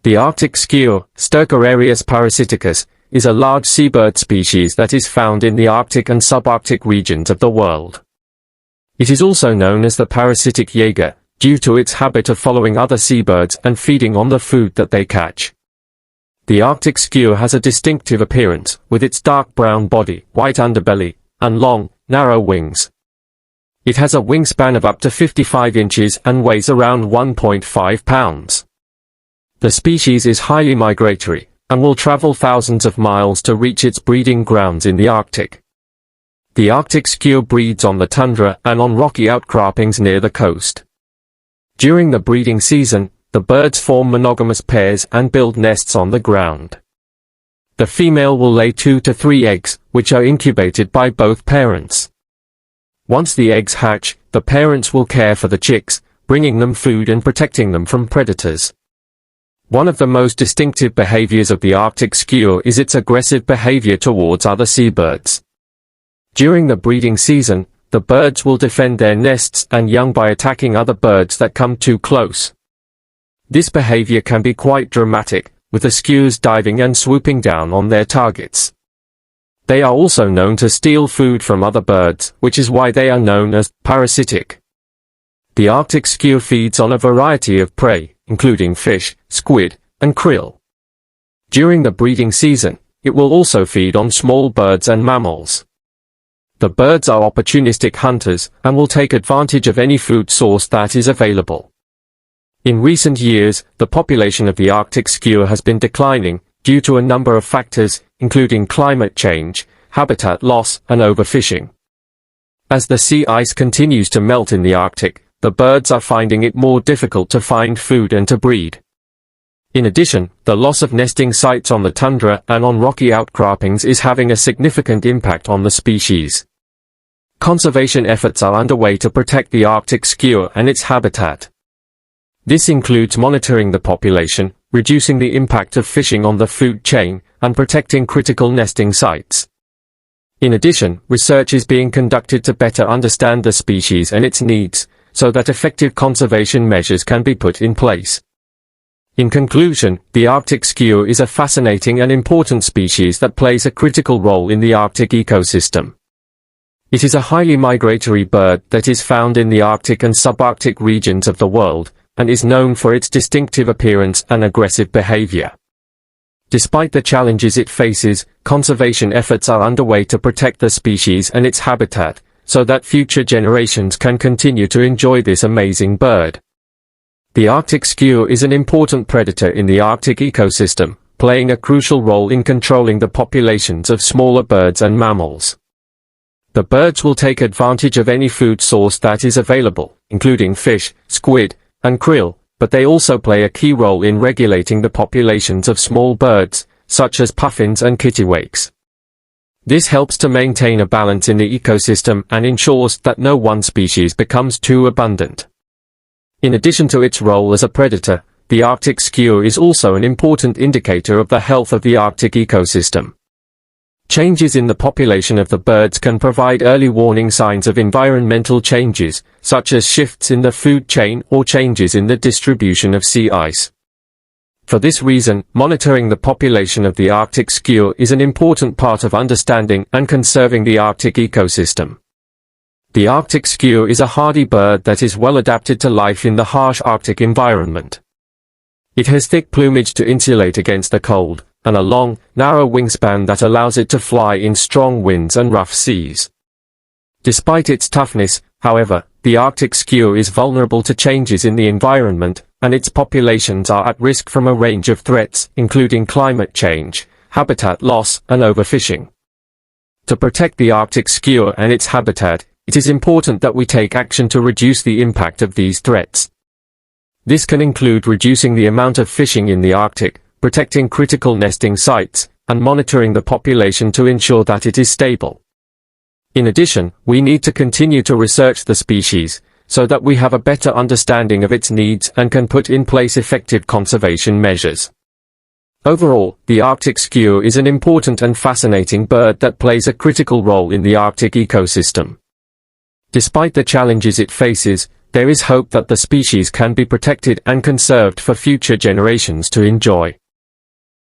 The Arctic skua, Stercorarius parasiticus, is a large seabird species that is found in the Arctic and subarctic regions of the world. It is also known as the parasitic jaeger, due to its habit of following other seabirds and feeding on the food that they catch. The Arctic skua has a distinctive appearance, with its dark brown body, white underbelly, and long, narrow wings. It has a wingspan of up to 55 inches and weighs around 1.5 pounds. The species is highly migratory, and will travel thousands of miles to reach its breeding grounds in the Arctic. The Arctic skua breeds on the tundra and on rocky outcroppings near the coast. During the breeding season, the birds form monogamous pairs and build nests on the ground. The female will lay 2 to 3 eggs, which are incubated by both parents. Once the eggs hatch, the parents will care for the chicks, bringing them food and protecting them from predators. One of the most distinctive behaviors of the Arctic skua is its aggressive behavior towards other seabirds. During the breeding season, the birds will defend their nests and young by attacking other birds that come too close. This behavior can be quite dramatic, with the skuas diving and swooping down on their targets. They are also known to steal food from other birds, which is why they are known as parasitic. The Arctic skua feeds on a variety of prey, including fish, squid, and krill. During the breeding season, it will also feed on small birds and mammals. The birds are opportunistic hunters, and will take advantage of any food source that is available. In recent years, the population of the Arctic skua has been declining, due to a number of factors, including climate change, habitat loss, and overfishing. As the sea ice continues to melt in the Arctic, the birds are finding it more difficult to find food and to breed. In addition, the loss of nesting sites on the tundra and on rocky outcroppings is having a significant impact on the species. Conservation efforts are underway to protect the Arctic skua and its habitat. This includes monitoring the population, reducing the impact of fishing on the food chain, and protecting critical nesting sites. In addition, research is being conducted to better understand the species and its needs, so that effective conservation measures can be put in place. In conclusion, the Arctic skua is a fascinating and important species that plays a critical role in the Arctic ecosystem. It is a highly migratory bird that is found in the Arctic and subarctic regions of the world, and is known for its distinctive appearance and aggressive behavior. Despite the challenges it faces, conservation efforts are underway to protect the species and its habitat, so that future generations can continue to enjoy this amazing bird. The Arctic skua is an important predator in the Arctic ecosystem, playing a crucial role in controlling the populations of smaller birds and mammals. The birds will take advantage of any food source that is available, including fish, squid, and krill, but they also play a key role in regulating the populations of small birds, such as puffins and kittiwakes. This helps to maintain a balance in the ecosystem and ensures that no one species becomes too abundant. In addition to its role as a predator, the Arctic skua is also an important indicator of the health of the Arctic ecosystem. Changes in the population of the birds can provide early warning signs of environmental changes, such as shifts in the food chain or changes in the distribution of sea ice. For this reason, monitoring the population of the Arctic skua is an important part of understanding and conserving the Arctic ecosystem. The Arctic skua is a hardy bird that is well adapted to life in the harsh Arctic environment. It has thick plumage to insulate against the cold, and a long, narrow wingspan that allows it to fly in strong winds and rough seas. Despite its toughness, however, the Arctic skua is vulnerable to changes in the environment, and its populations are at risk from a range of threats, including climate change, habitat loss, and overfishing. To protect the Arctic skua and its habitat, it is important that we take action to reduce the impact of these threats. This can include reducing the amount of fishing in the Arctic, protecting critical nesting sites, and monitoring the population to ensure that it is stable. In addition, we need to continue to research the species, so that we have a better understanding of its needs and can put in place effective conservation measures. Overall, the Arctic skua is an important and fascinating bird that plays a critical role in the Arctic ecosystem. Despite the challenges it faces, There is hope that the species can be protected and conserved for future generations to enjoy.